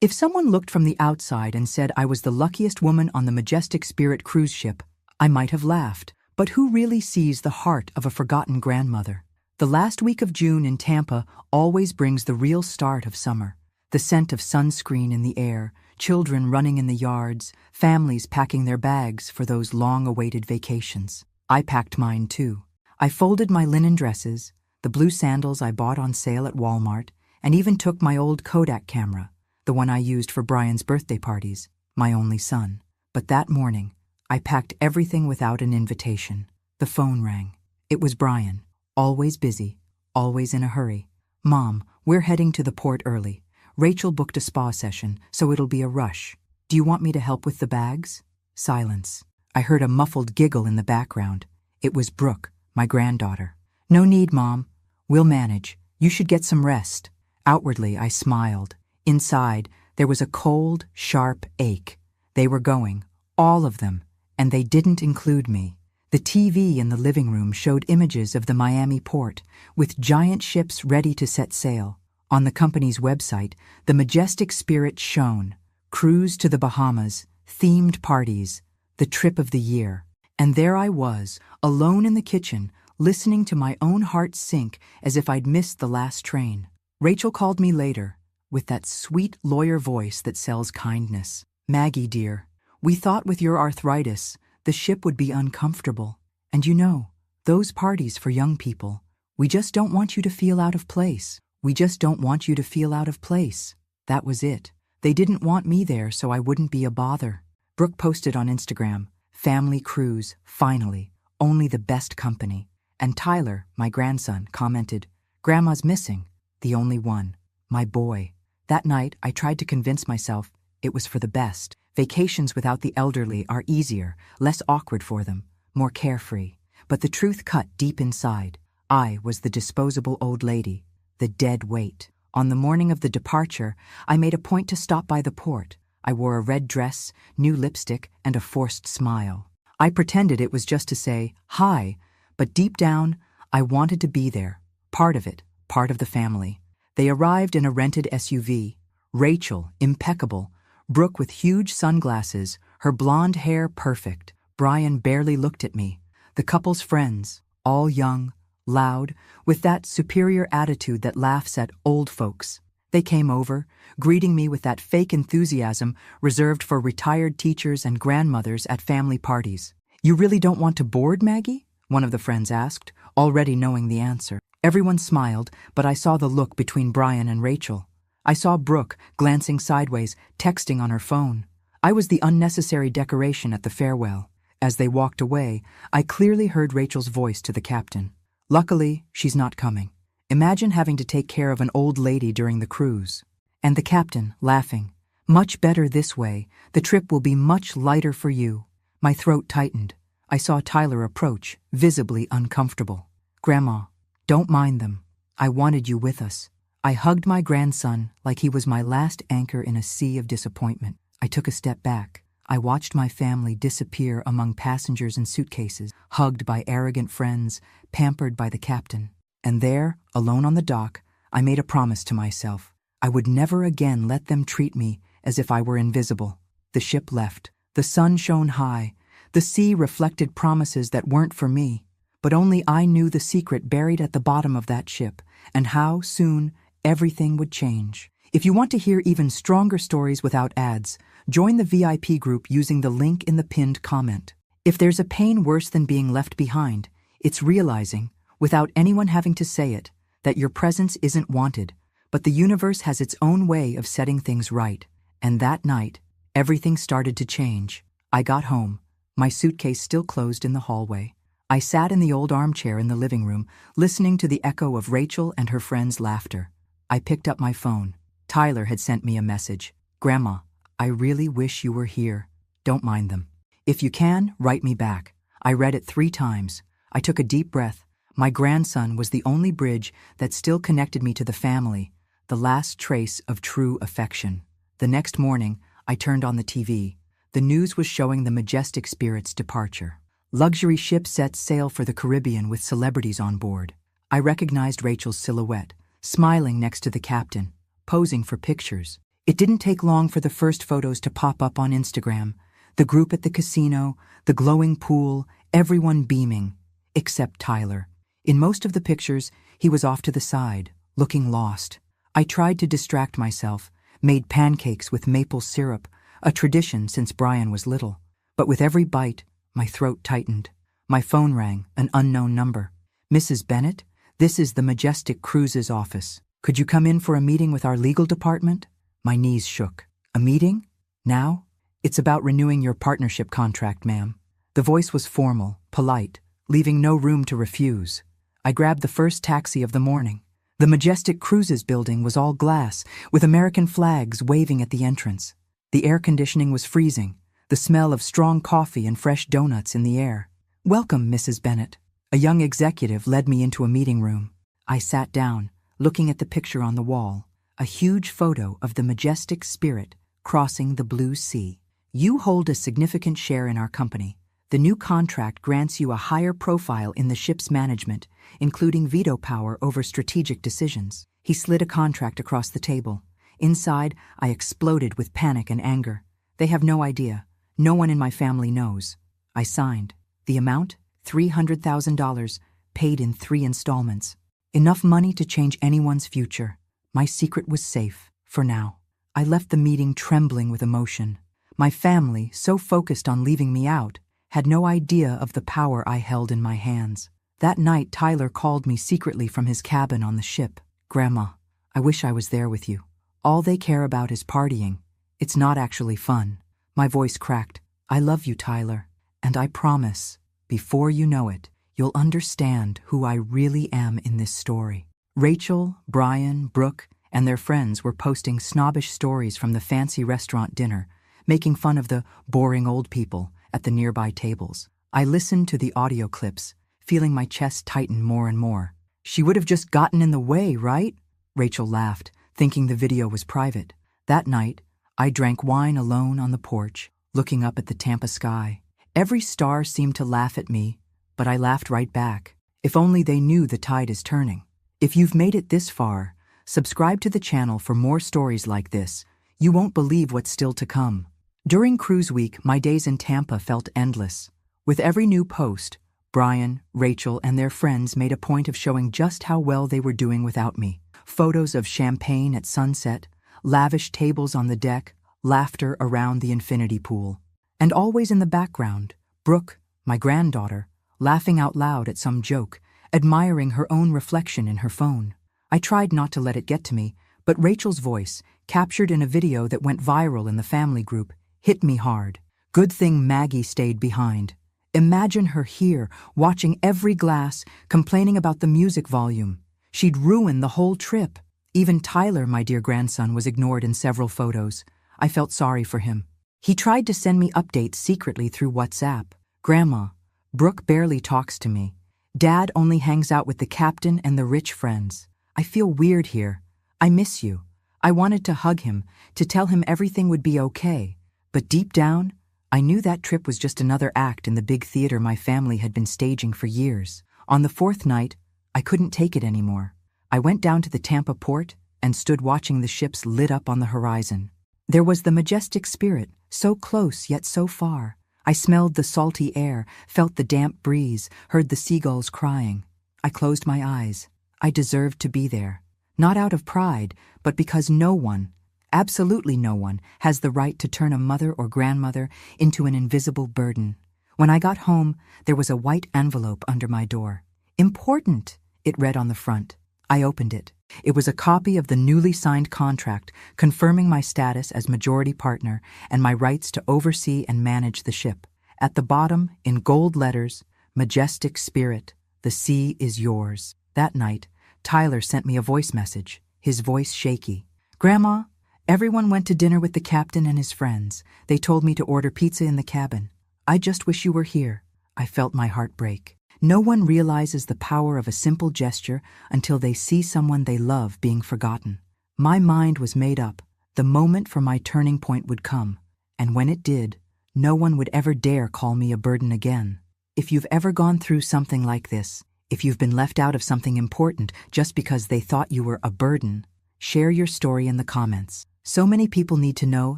If someone looked from the outside and said I was the luckiest woman on the Majestic Spirit cruise ship, I might have laughed. But who really sees the heart of a forgotten grandmother? The last week of June in Tampa always brings the real start of summer. The scent of sunscreen in the air, children running in the yards, families packing their bags for those long-awaited vacations. I packed mine too. I folded my linen dresses, the blue sandals I bought on sale at Walmart, and even took my old Kodak camera, the one I used for Brian's birthday parties, my only son. But that morning, I packed everything without an invitation. The phone rang. It was Brian, always busy, always in a hurry. "Mom, we're heading to the port early. Rachel booked a spa session, so it'll be a rush. Do you want me to help with the bags?" Silence. I heard a muffled giggle in the background. It was Brooke, my granddaughter. "No need, Mom. We'll manage. You should get some rest." Outwardly, I smiled. Inside, there was a cold, sharp ache. They were going, all of them, and they didn't include me. The TV in the living room showed images of the Miami port, with giant ships ready to set sail. On the company's website, the Majestic Spirit shone. Cruise to the Bahamas, themed parties, the trip of the year. And there I was, alone in the kitchen, listening to my own heart sink as if I'd missed the last train. Rachel called me later, with that sweet lawyer voice that sells kindness. "Maggie, dear, we thought with your arthritis, the ship would be uncomfortable. And you know, those parties for young people, we just don't want you to feel out of place. We just don't want you to feel out of place." That was it. They didn't want me there so I wouldn't be a bother. Brooke posted on Instagram, "Family cruise, finally, only the best company." And Tyler, my grandson, commented, "Grandma's missing, the only one, my boy." That night, I tried to convince myself it was for the best. Vacations without the elderly are easier, less awkward for them, more carefree. But the truth cut deep inside. I was the disposable old lady, the dead weight. On the morning of the departure, I made a point to stop by the port. I wore a red dress, new lipstick, and a forced smile. I pretended it was just to say, "Hi," but deep down, I wanted to be there, part of it, part of the family. They arrived in a rented SUV. Rachel, impeccable. Brooke with huge sunglasses, her blonde hair perfect. Brian barely looked at me. The couple's friends, all young, loud, with that superior attitude that laughs at old folks. They came over, greeting me with that fake enthusiasm reserved for retired teachers and grandmothers at family parties. "You really don't want to board, Maggie?" one of the friends asked, already knowing the answer. Everyone smiled, but I saw the look between Brian and Rachel. I saw Brooke glancing sideways, texting on her phone. I was the unnecessary decoration at the farewell. As they walked away, I clearly heard Rachel's voice to the captain. "Luckily, she's not coming. Imagine having to take care of an old lady during the cruise." And the captain, laughing, "Much better this way. The trip will be much lighter for you." My throat tightened. I saw Tyler approach, visibly uncomfortable. "Grandma, don't mind them. I wanted you with us." I hugged my grandson like he was my last anchor in a sea of disappointment. I took a step back. I watched my family disappear among passengers and suitcases, hugged by arrogant friends, pampered by the captain. And there, alone on the dock, I made a promise to myself. I would never again let them treat me as if I were invisible. The ship left. The sun shone high. The sea reflected promises that weren't for me. But only I knew the secret buried at the bottom of that ship, and how soon everything would change. If you want to hear even stronger stories without ads, join the VIP group using the link in the pinned comment. If there's a pain worse than being left behind, it's realizing, without anyone having to say it, that your presence isn't wanted, but the universe has its own way of setting things right. And that night, everything started to change. I got home, my suitcase still closed in the hallway. I sat in the old armchair in the living room, listening to the echo of Rachel and her friends' laughter. I picked up my phone. Tyler had sent me a message. "Grandma, I really wish you were here. Don't mind them. If you can, write me back." I read it 3 times. I took a deep breath. My grandson was the only bridge that still connected me to the family, the last trace of true affection. The next morning, I turned on the TV. The news was showing the Majestic Spirit's departure. Luxury ship sets sail for the Caribbean with celebrities on board. I recognized Rachel's silhouette, smiling next to the captain, posing for pictures. It didn't take long for the first photos to pop up on Instagram. The group at the casino, the glowing pool, everyone beaming, except Tyler. In most of the pictures, he was off to the side, looking lost. I tried to distract myself, made pancakes with maple syrup, a tradition since Brian was little. But with every bite, my throat tightened. My phone rang, an unknown number. "Mrs. Bennett, this is the Majestic Cruises office. Could you come in for a meeting with our legal department?" My knees shook. "A meeting? Now?" "It's about renewing your partnership contract, ma'am." The voice was formal, polite, leaving no room to refuse. I grabbed the first taxi of the morning. The Majestic Cruises building was all glass, with American flags waving at the entrance. The air conditioning was freezing, the smell of strong coffee and fresh donuts in the air. "Welcome, Mrs. Bennett." A young executive led me into a meeting room. I sat down, looking at the picture on the wall, a huge photo of the Majestic Spirit crossing the blue sea. "You hold a significant share in our company. The new contract grants you a higher profile in the ship's management, including veto power over strategic decisions." He slid a contract across the table. Inside, I exploded with panic and anger. "They have no idea. No one in my family knows." I signed. The amount? $300,000, paid in 3 installments. Enough money to change anyone's future. My secret was safe, for now. I left the meeting trembling with emotion. My family, so focused on leaving me out, had no idea of the power I held in my hands. That night, Tyler called me secretly from his cabin on the ship. "Grandma, I wish I was there with you. All they care about is partying. It's not actually fun." My voice cracked. "I love you, Tyler, and I promise, before you know it, you'll understand who I really am in this story." Rachel, Brian, Brooke, and their friends were posting snobbish stories from the fancy restaurant dinner, making fun of the boring old people at the nearby tables. I listened to the audio clips, feeling my chest tighten more and more. "She would have just gotten in the way, right?" Rachel laughed, thinking the video was private. That night, I drank wine alone on the porch, looking up at the Tampa sky. Every star seemed to laugh at me, but I laughed right back. If only they knew the tide is turning. If you've made it this far, subscribe to the channel for more stories like this. You won't believe what's still to come. During cruise week, my days in Tampa felt endless. With every new post, Brian, Rachel, and their friends made a point of showing just how well they were doing without me. Photos of champagne at sunset, lavish tables on the deck, laughter around the infinity pool. And always in the background, Brooke, my granddaughter, laughing out loud at some joke, admiring her own reflection in her phone. I tried not to let it get to me, but Rachel's voice, captured in a video that went viral in the family group, hit me hard. Good thing Maggie stayed behind. Imagine her here, watching every glass, complaining about the music volume. She'd ruin the whole trip. Even Tyler, my dear grandson, was ignored in several photos. I felt sorry for him. He tried to send me updates secretly through WhatsApp. "Grandma, Brooke barely talks to me. Dad only hangs out with the captain and the rich friends. I feel weird here. I miss you." I wanted to hug him, to tell him everything would be okay. But deep down, I knew that trip was just another act in the big theater my family had been staging for years. On the 4th night, I couldn't take it anymore. I went down to the Tampa port and stood watching the ships lit up on the horizon. There was the Majestic Spirit, so close yet so far. I smelled the salty air, felt the damp breeze, heard the seagulls crying. I closed my eyes. I deserved to be there. Not out of pride, but because no one, absolutely no one, has the right to turn a mother or grandmother into an invisible burden. When I got home, there was a white envelope under my door. "Important," it read on the front. I opened it. It was a copy of the newly signed contract confirming my status as majority partner and my rights to oversee and manage the ship. At the bottom, in gold letters, "Majestic Spirit, the sea is yours." That night, Tyler sent me a voice message, his voice shaky. "Grandma, everyone went to dinner with the captain and his friends. They told me to order pizza in the cabin. I just wish you were here." I felt my heart break. No one realizes the power of a simple gesture until they see someone they love being forgotten. My mind was made up. The moment for my turning point would come, and when it did, no one would ever dare call me a burden again. If you've ever gone through something like this, if you've been left out of something important just because they thought you were a burden, share your story in the comments. So many people need to know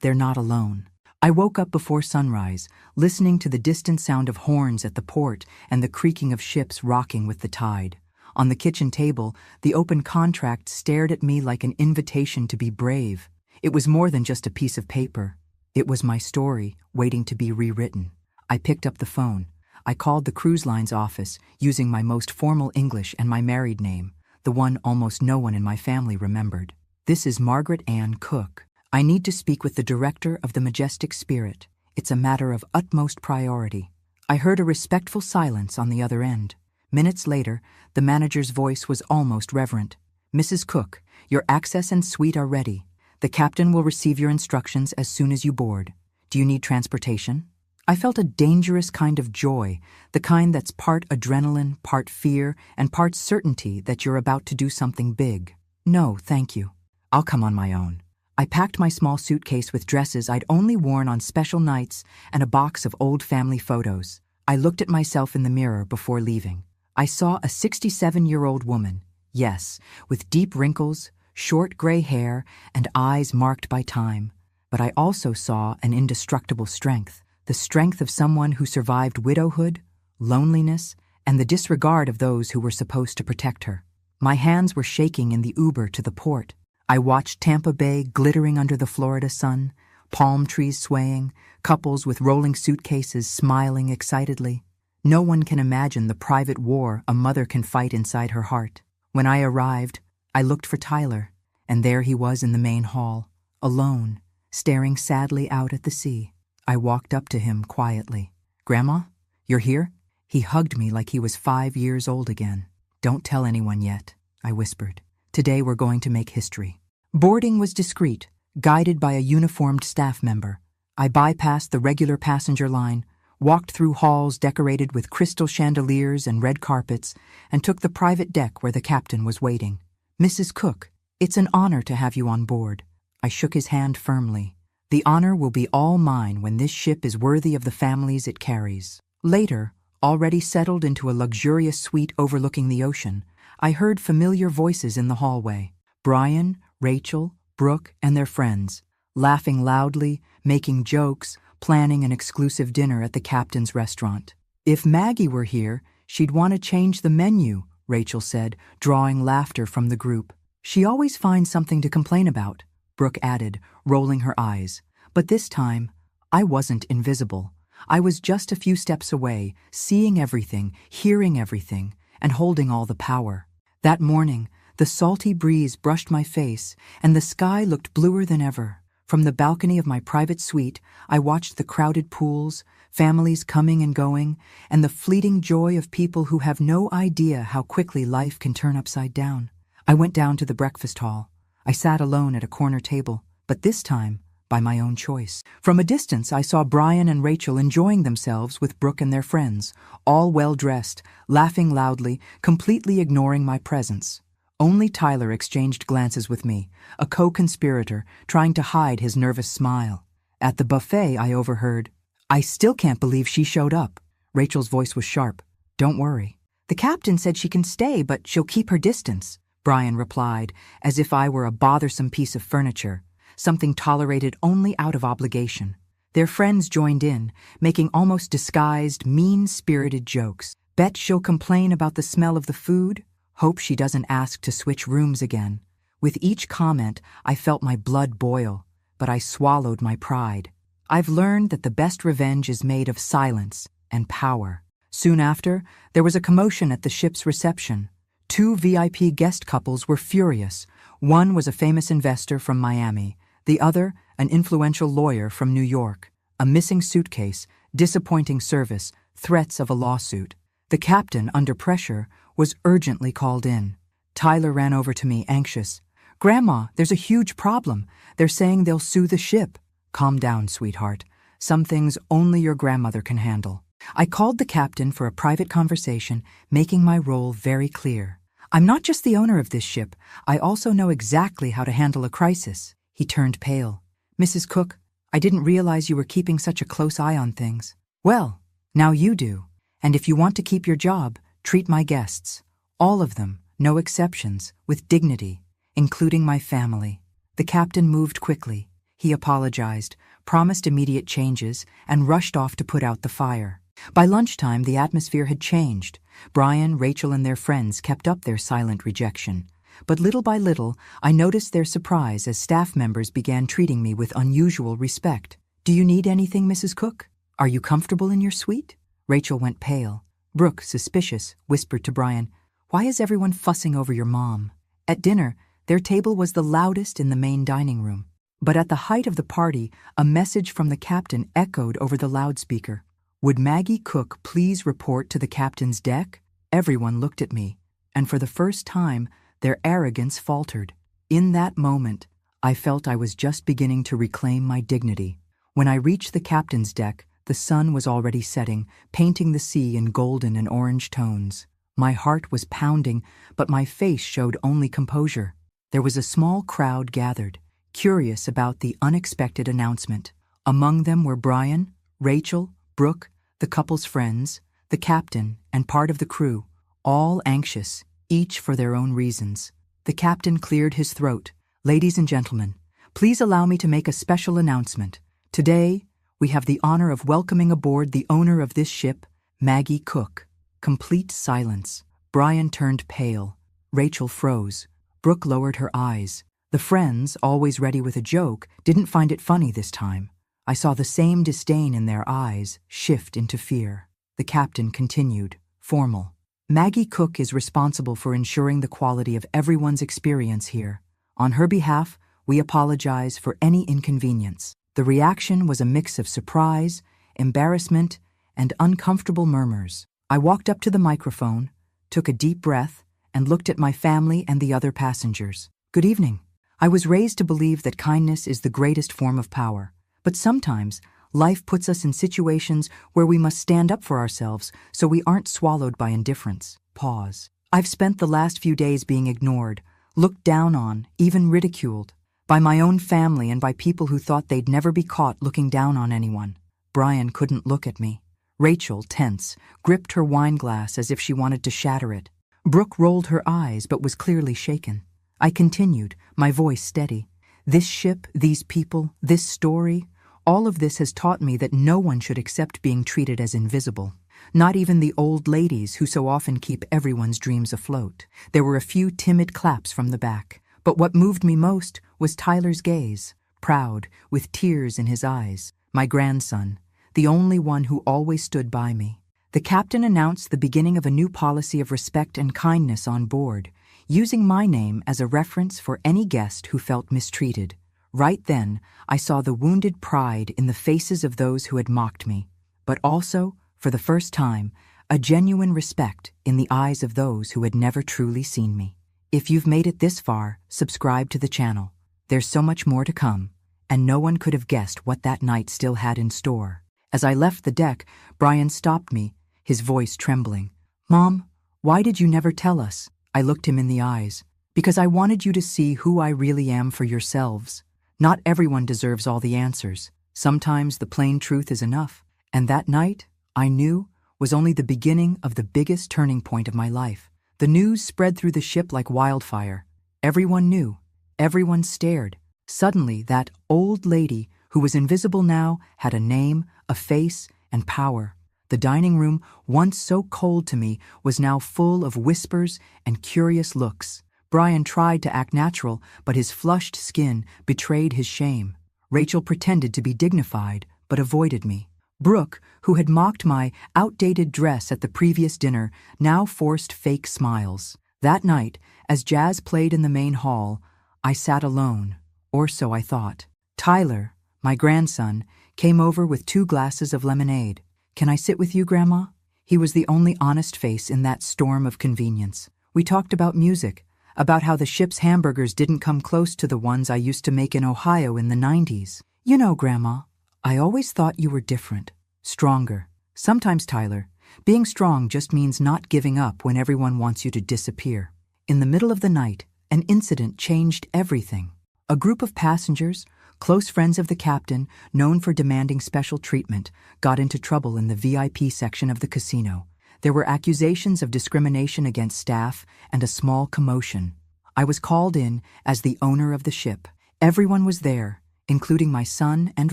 they're not alone. I woke up before sunrise, listening to the distant sound of horns at the port and the creaking of ships rocking with the tide. On the kitchen table, the open contract stared at me like an invitation to be brave. It was more than just a piece of paper. It was my story, waiting to be rewritten. I picked up the phone. I called the cruise line's office, using my most formal English and my married name, the one almost no one in my family remembered. "This is Margaret Ann Cook. I need to speak with the director of the Majestic Spirit. It's a matter of utmost priority." I heard a respectful silence on the other end. Minutes later, the manager's voice was almost reverent. "Mrs. Cook, your access and suite are ready. The captain will receive your instructions as soon as you board. Do you need transportation?" I felt a dangerous kind of joy, the kind that's part adrenaline, part fear, and part certainty that you're about to do something big. "No, thank you. I'll come on my own." I packed my small suitcase with dresses I'd only worn on special nights and a box of old family photos. I looked at myself in the mirror before leaving. I saw a 67-year-old woman, yes, with deep wrinkles, short gray hair, and eyes marked by time. But I also saw an indestructible strength, the strength of someone who survived widowhood, loneliness, and the disregard of those who were supposed to protect her. My hands were shaking in the Uber to the port. I watched Tampa Bay glittering under the Florida sun, palm trees swaying, couples with rolling suitcases smiling excitedly. No one can imagine the private war a mother can fight inside her heart. When I arrived, I looked for Tyler, and there he was in the main hall, alone, staring sadly out at the sea. I walked up to him quietly. "Grandma, you're here?" He hugged me like he was 5 years old again. "Don't tell anyone yet," I whispered. "Today we're going to make history." Boarding was discreet, guided by a uniformed staff member. I bypassed the regular passenger line, walked through halls decorated with crystal chandeliers and red carpets, and took the private deck where the captain was waiting. "Mrs. Cook, it's an honor to have you on board." I shook his hand firmly. "The honor will be all mine when this ship is worthy of the families it carries." Later, already settled into a luxurious suite overlooking the ocean, I heard familiar voices in the hallway. Brian, Rachel, Brooke, and their friends, laughing loudly, making jokes, planning an exclusive dinner at the captain's restaurant. "If Maggie were here, she'd want to change the menu," Rachel said, drawing laughter from the group. "She always finds something to complain about," Brooke added, rolling her eyes. But this time, I wasn't invisible. I was just a few steps away, seeing everything, hearing everything, and holding all the power. That morning, the salty breeze brushed my face, and the sky looked bluer than ever. From the balcony of my private suite, I watched the crowded pools, families coming and going, and the fleeting joy of people who have no idea how quickly life can turn upside down. I went down to the breakfast hall. I sat alone at a corner table, but this time, by my own choice. From a distance, I saw Brian and Rachel enjoying themselves with Brooke and their friends, all well-dressed, laughing loudly, completely ignoring my presence. Only Tyler exchanged glances with me, a co-conspirator, trying to hide his nervous smile. At the buffet, I overheard, "I still can't believe she showed up." Rachel's voice was sharp. "Don't worry. The captain said she can stay, but she'll keep her distance," Brian replied, as if I were a bothersome piece of furniture, something tolerated only out of obligation. Their friends joined in, making almost disguised, mean-spirited jokes. "Bet she'll complain about the smell of the food? Hope she doesn't ask to switch rooms again." With each comment, I felt my blood boil, but I swallowed my pride. I've learned that the best revenge is made of silence and power. Soon after, there was a commotion at the ship's reception. 2 VIP guest couples were furious. One was a famous investor from Miami, the other an influential lawyer from New York. A missing suitcase, disappointing service, threats of a lawsuit. The captain, under pressure, was urgently called in. Tyler ran over to me, anxious. "Grandma, there's a huge problem. They're saying they'll sue the ship." "Calm down, sweetheart. Some things only your grandmother can handle." I called the captain for a private conversation, making my role very clear. "I'm not just the owner of this ship. I also know exactly how to handle a crisis." He turned pale. "Mrs. Cook, I didn't realize you were keeping such a close eye on things." "Well, now you do. And if you want to keep your job, treat my guests, all of them, no exceptions, with dignity, including my family." The captain moved quickly. He apologized, promised immediate changes, and rushed off to put out the fire. By lunchtime, the atmosphere had changed. Brian, Rachel, and their friends kept up their silent rejection. But little by little, I noticed their surprise as staff members began treating me with unusual respect. "Do you need anything, Mrs. Cook? Are you comfortable in your suite?" Rachel went pale. Brooke, suspicious, whispered to Brian, "Why is everyone fussing over your mom?" At dinner, their table was the loudest in the main dining room. But at the height of the party, a message from the captain echoed over the loudspeaker. "Would Maggie Cook please report to the captain's deck?" Everyone looked at me, and for the first time, their arrogance faltered. In that moment, I felt I was just beginning to reclaim my dignity. When I reached the captain's deck, the sun was already setting, painting the sea in golden and orange tones. My heart was pounding, but my face showed only composure. There was a small crowd gathered, curious about the unexpected announcement. Among them were Brian, Rachel, Brooke, the couple's friends, the captain, and part of the crew, all anxious, each for their own reasons. The captain cleared his throat. "Ladies and gentlemen, please allow me to make a special announcement. Today, we have the honor of welcoming aboard the owner of this ship, Maggie Cook." Complete silence. Brian turned pale. Rachel froze. Brooke lowered her eyes. The friends, always ready with a joke, didn't find it funny this time. I saw the same disdain in their eyes shift into fear. The captain continued, formal. "Maggie Cook is responsible for ensuring the quality of everyone's experience here. On her behalf, we apologize for any inconvenience." The reaction was a mix of surprise, embarrassment, and uncomfortable murmurs. I walked up to the microphone, took a deep breath, and looked at my family and the other passengers. "Good evening. I was raised to believe that kindness is the greatest form of power. But sometimes, life puts us in situations where we must stand up for ourselves so we aren't swallowed by indifference." Pause. "I've spent the last few days being ignored, looked down on, even ridiculed, by my own family and by people who thought they'd never be caught looking down on anyone." Brian couldn't look at me. Rachel, tense, gripped her wine glass as if she wanted to shatter it. Brooke rolled her eyes but was clearly shaken. I continued, my voice steady. "This ship, these people, this story, all of this has taught me that no one should accept being treated as invisible. Not even the old ladies who so often keep everyone's dreams afloat." There were a few timid claps from the back. But what moved me most was Tyler's gaze, proud, with tears in his eyes. My grandson, the only one who always stood by me. The captain announced the beginning of a new policy of respect and kindness on board, using my name as a reference for any guest who felt mistreated. Right then, I saw the wounded pride in the faces of those who had mocked me, but also, for the first time, a genuine respect in the eyes of those who had never truly seen me. If you've made it this far, subscribe to the channel. There's so much more to come, and no one could have guessed what that night still had in store. As I left the deck, Brian stopped me, his voice trembling. "Mom, why did you never tell us?" I looked him in the eyes. "Because I wanted you to see who I really am for yourselves. Not everyone deserves all the answers. Sometimes the plain truth is enough." And that night, I knew, was only the beginning of the biggest turning point of my life. The news spread through the ship like wildfire. Everyone knew. Everyone stared. Suddenly, that old lady, who was invisible now, had a name, a face, and power. The dining room, once so cold to me, was now full of whispers and curious looks. Brian tried to act natural, but his flushed skin betrayed his shame. Rachel pretended to be dignified, but avoided me. Brooke, who had mocked my outdated dress at the previous dinner, now forced fake smiles. That night, as jazz played in the main hall, I sat alone, or so I thought. Tyler, my grandson, came over with 2 glasses of lemonade. "Can I sit with you, Grandma?" He was the only honest face in that storm of convenience. We talked about music, about how the ship's hamburgers didn't come close to the ones I used to make in Ohio in the 90s. "You know, Grandma, I always thought you were different, stronger. Sometimes, Tyler, being strong just means not giving up when everyone wants you to disappear." In the middle of the night, an incident changed everything. A group of passengers, close friends of the captain, known for demanding special treatment, got into trouble in the VIP section of the casino. There were accusations of discrimination against staff and a small commotion. I was called in as the owner of the ship. Everyone was there, including my son and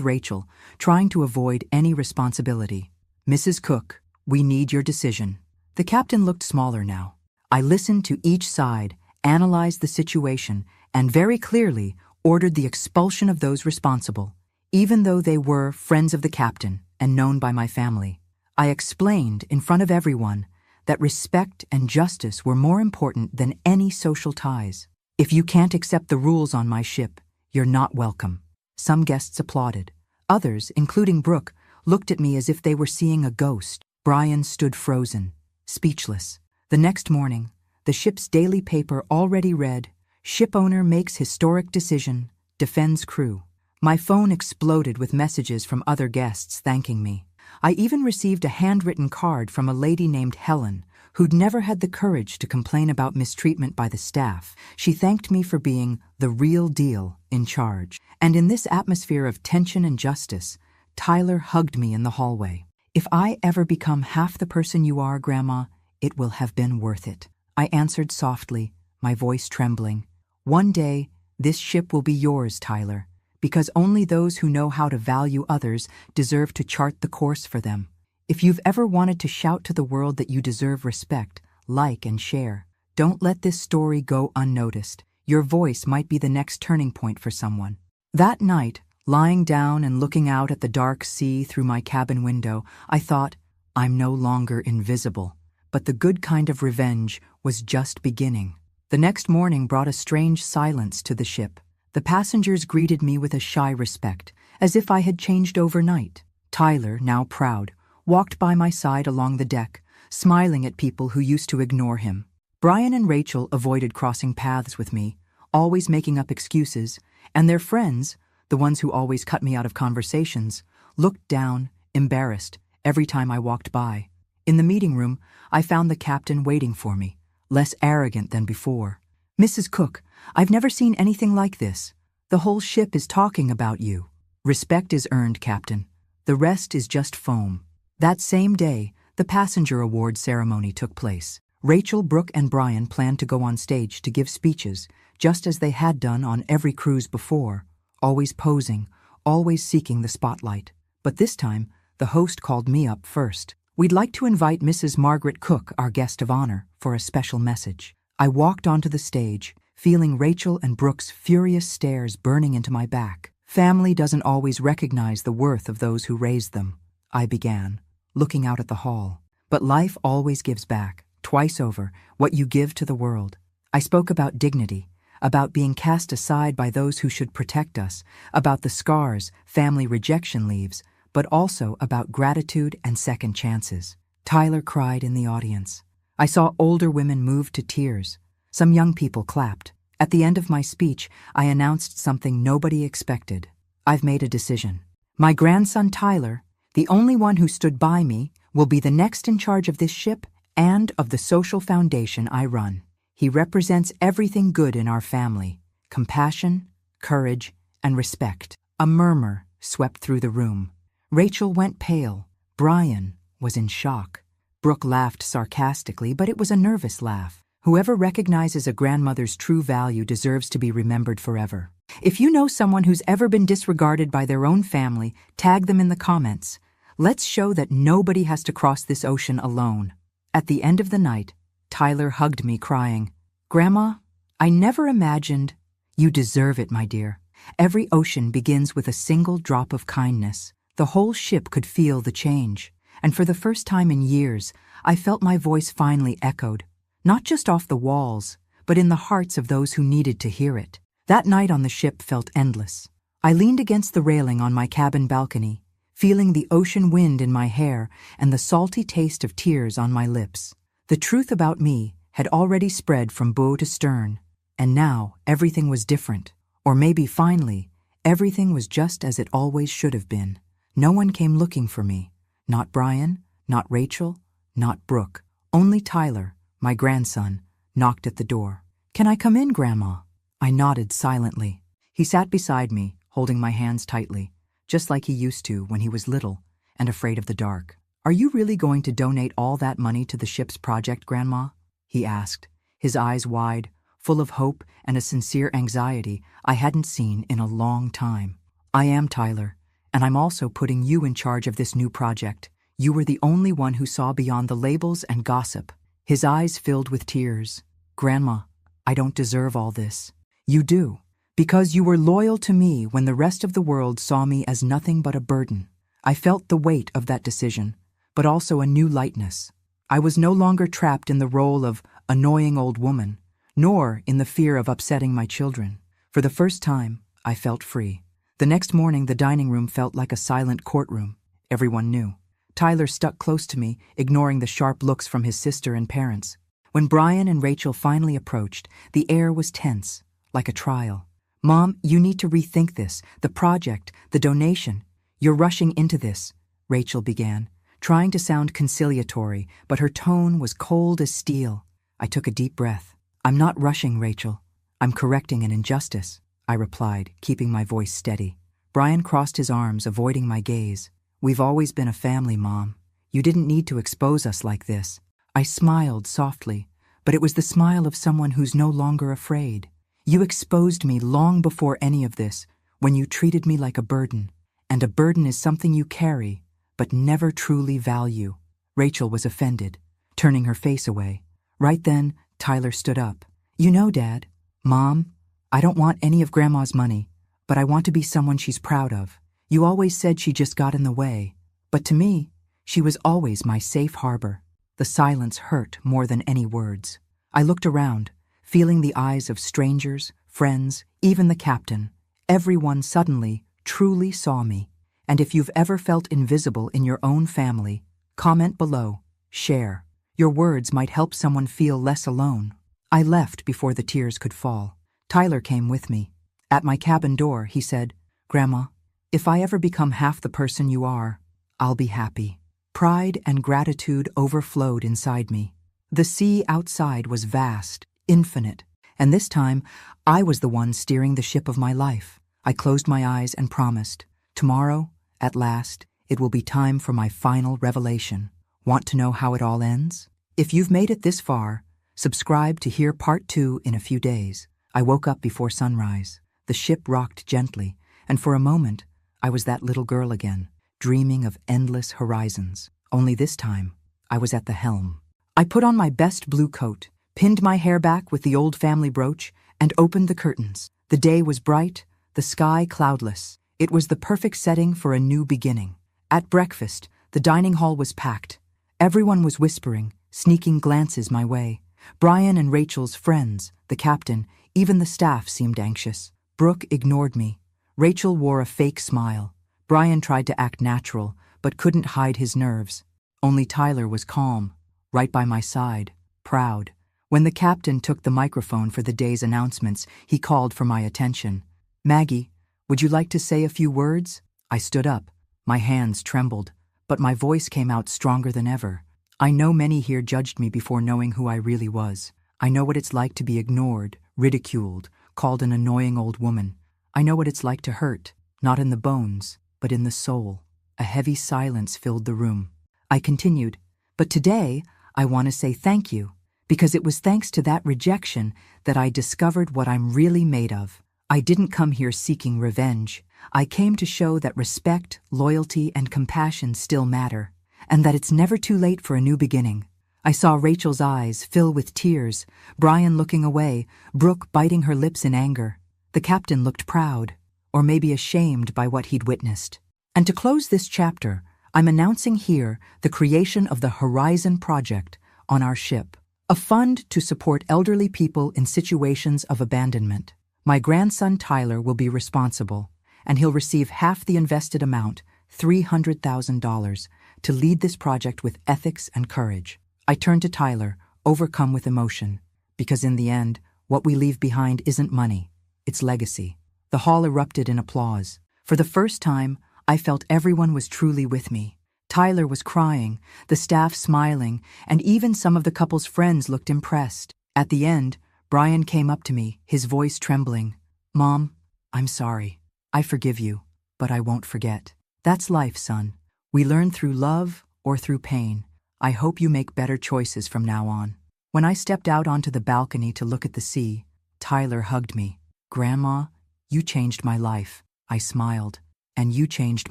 Rachel, trying to avoid any responsibility. "Mrs. Cook, we need your decision." The captain looked smaller now. I listened to each side, analyzed the situation, and very clearly ordered the expulsion of those responsible, even though they were friends of the captain and known by my family. I explained in front of everyone that respect and justice were more important than any social ties. "If you can't accept the rules on my ship, you're not welcome." Some guests applauded. Others, including Brooke, looked at me as if they were seeing a ghost. Brian stood frozen, speechless. The next morning, the ship's daily paper already read, "Ship owner makes historic decision, defends crew." My phone exploded with messages from other guests thanking me. I even received a handwritten card from a lady named Helen, who'd never had the courage to complain about mistreatment by the staff. She thanked me for being the real deal in charge. And in this atmosphere of tension and justice, Tyler hugged me in the hallway. "If I ever become half the person you are, Grandma, it will have been worth it." I answered softly, my voice trembling. "One day, this ship will be yours, Tyler, because only those who know how to value others deserve to chart the course for them. If you've ever wanted to shout to the world that you deserve respect, like and share. Don't let this story go unnoticed. Your voice might be the next turning point for someone." That night, lying down and looking out at the dark sea through my cabin window, I thought, I'm no longer invisible. But the good kind of revenge was just beginning. The next morning brought a strange silence to the ship. The passengers greeted me with a shy respect, as if I had changed overnight. Tyler, now proud, walked by my side along the deck, smiling at people who used to ignore him. Brian and Rachel avoided crossing paths with me, always making up excuses, and their friends, the ones who always cut me out of conversations, looked down, embarrassed, every time I walked by. In the meeting room, I found the captain waiting for me, less arrogant than before. "Mrs. Cook, I've never seen anything like this. The whole ship is talking about you." "Respect is earned, Captain. The rest is just foam." That same day, the passenger award ceremony took place. Rachel, Brooke, and Brian planned to go on stage to give speeches, just as they had done on every cruise before, always posing, always seeking the spotlight. But this time, the host called me up first. "We'd like to invite Mrs. Margaret Cook, our guest of honor, for a special message." I walked onto the stage, feeling Rachel and Brooke's furious stares burning into my back. "Family doesn't always recognize the worth of those who raised them," I began, looking out at the hall. "But life always gives back, twice over, what you give to the world." I spoke about dignity, about being cast aside by those who should protect us, about the scars family rejection leaves, but also about gratitude and second chances. Tyler cried in the audience. I saw older women move to tears. Some young people clapped. At the end of my speech, I announced something nobody expected. "I've made a decision. My grandson Tyler, the only one who stood by me, will be the next in charge of this ship and of the social foundation I run. He represents everything good in our family: compassion, courage, and respect." A murmur swept through the room. Rachel went pale. Brian was in shock. Brooke laughed sarcastically, but it was a nervous laugh. Whoever recognizes a grandmother's true value deserves to be remembered forever. If you know someone who's ever been disregarded by their own family, tag them in the comments. Let's show that nobody has to cross this ocean alone. At the end of the night, Tyler hugged me, crying, "Grandma, I never imagined—" "You deserve it, my dear. Every ocean begins with a single drop of kindness." The whole ship could feel the change, and for the first time in years, I felt my voice finally echoed, not just off the walls, but in the hearts of those who needed to hear it. That night on the ship felt endless. I leaned against the railing on my cabin balcony, feeling the ocean wind in my hair and the salty taste of tears on my lips. The truth about me had already spread from bow to stern, and now everything was different. Or maybe finally, everything was just as it always should have been. No one came looking for me. Not Brian, not Rachel, not Brooke. Only Tyler, my grandson, knocked at the door. "Can I come in, Grandma?" I nodded silently. He sat beside me, holding my hands tightly, just like he used to when he was little and afraid of the dark. "Are you really going to donate all that money to the ship's project, Grandma?" he asked, his eyes wide, full of hope and a sincere anxiety I hadn't seen in a long time. "I am Tyler, and I'm also putting you in charge of this new project. You were the only one who saw beyond the labels and gossip." His eyes filled with tears. "Grandma, I don't deserve all this." "You do, because you were loyal to me when the rest of the world saw me as nothing but a burden." I felt the weight of that decision, but also a new lightness. I was no longer trapped in the role of annoying old woman, nor in the fear of upsetting my children. For the first time, I felt free. The next morning, the dining room felt like a silent courtroom. Everyone knew. Tyler stuck close to me, ignoring the sharp looks from his sister and parents. When Brian and Rachel finally approached, the air was tense, like a trial. "Mom, you need to rethink this. The project, the donation. You're rushing into this," Rachel began, trying to sound conciliatory, but her tone was cold as steel. I took a deep breath. "I'm not rushing, Rachel. I'm correcting an injustice," I replied, keeping my voice steady. Brian crossed his arms, avoiding my gaze. "We've always been a family, Mom. You didn't need to expose us like this." I smiled softly, but it was the smile of someone who's no longer afraid. "You exposed me long before any of this, when you treated me like a burden. And a burden is something you carry, but never truly value." Rachel was offended, turning her face away. Right then, Tyler stood up. "You know, Dad, Mom, I don't want any of Grandma's money, but I want to be someone she's proud of. You always said she just got in the way, but to me, she was always my safe harbor." The silence hurt more than any words. I looked around, feeling the eyes of strangers, friends, even the captain. Everyone suddenly, truly saw me. And if you've ever felt invisible in your own family, comment below, share. Your words might help someone feel less alone. I left before the tears could fall. Tyler came with me. At my cabin door, he said, "Grandma, if I ever become half the person you are, I'll be happy." Pride and gratitude overflowed inside me. The sea outside was vast, infinite, and this time I was the one steering the ship of my life. I closed my eyes and promised, "Tomorrow, at last, it will be time for my final revelation." Want to know how it all ends? If you've made it this far, subscribe to hear part 2 in a few days. I woke up before sunrise. The ship rocked gently, and for a moment, I was that little girl again, dreaming of endless horizons. Only this time, I was at the helm. I put on my best blue coat, pinned my hair back with the old family brooch, and opened the curtains. The day was bright, the sky cloudless. It was the perfect setting for a new beginning. At breakfast, the dining hall was packed. Everyone was whispering, sneaking glances my way. Brian and Rachel's friends, the captain, even the staff seemed anxious. Brooke ignored me. Rachel wore a fake smile. Brian tried to act natural, but couldn't hide his nerves. Only Tyler was calm, right by my side, proud. When the captain took the microphone for the day's announcements, he called for my attention. "Maggie, would you like to say a few words?" I stood up. My hands trembled, but my voice came out stronger than ever. "I know many here judged me before knowing who I really was. I know what it's like to be ignored, ridiculed, called an annoying old woman. I know what it's like to hurt, not in the bones, but in the soul." A heavy silence filled the room. I continued, "But today, I want to say thank you, because it was thanks to that rejection that I discovered what I'm really made of. I didn't come here seeking revenge. I came to show that respect, loyalty, and compassion still matter, and that it's never too late for a new beginning." I saw Rachel's eyes fill with tears, Brian looking away, Brooke biting her lips in anger. The captain looked proud, or maybe ashamed by what he'd witnessed. And to close this chapter, I'm announcing here the creation of the Horizon Project on our ship, a fund to support elderly people in situations of abandonment. My grandson Tyler will be responsible, and he'll receive half the invested amount, $300,000, to lead this project with ethics and courage. I turned to Tyler, overcome with emotion, because in the end, what we leave behind isn't money, it's legacy. The hall erupted in applause. For the first time, I felt everyone was truly with me. Tyler was crying, the staff smiling, and even some of the couple's friends looked impressed. At the end, Brian came up to me, his voice trembling. "Mom, I'm sorry. I forgive you, but I won't forget. That's life, son. We learn through love or through pain. I hope you make better choices from now on." When I stepped out onto the balcony to look at the sea, Tyler hugged me. "Grandma, you changed my life." I smiled. "And you changed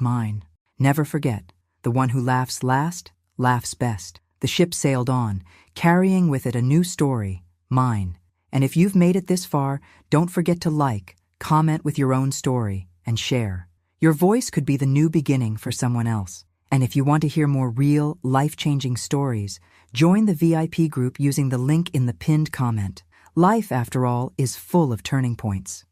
mine." Never forget, the one who laughs last, laughs best. The ship sailed on, carrying with it a new story, mine. And if you've made it this far, don't forget to like, comment with your own story, and share. Your voice could be the new beginning for someone else. And if you want to hear more real, life-changing stories, join the VIP group using the link in the pinned comment. Life, after all, is full of turning points.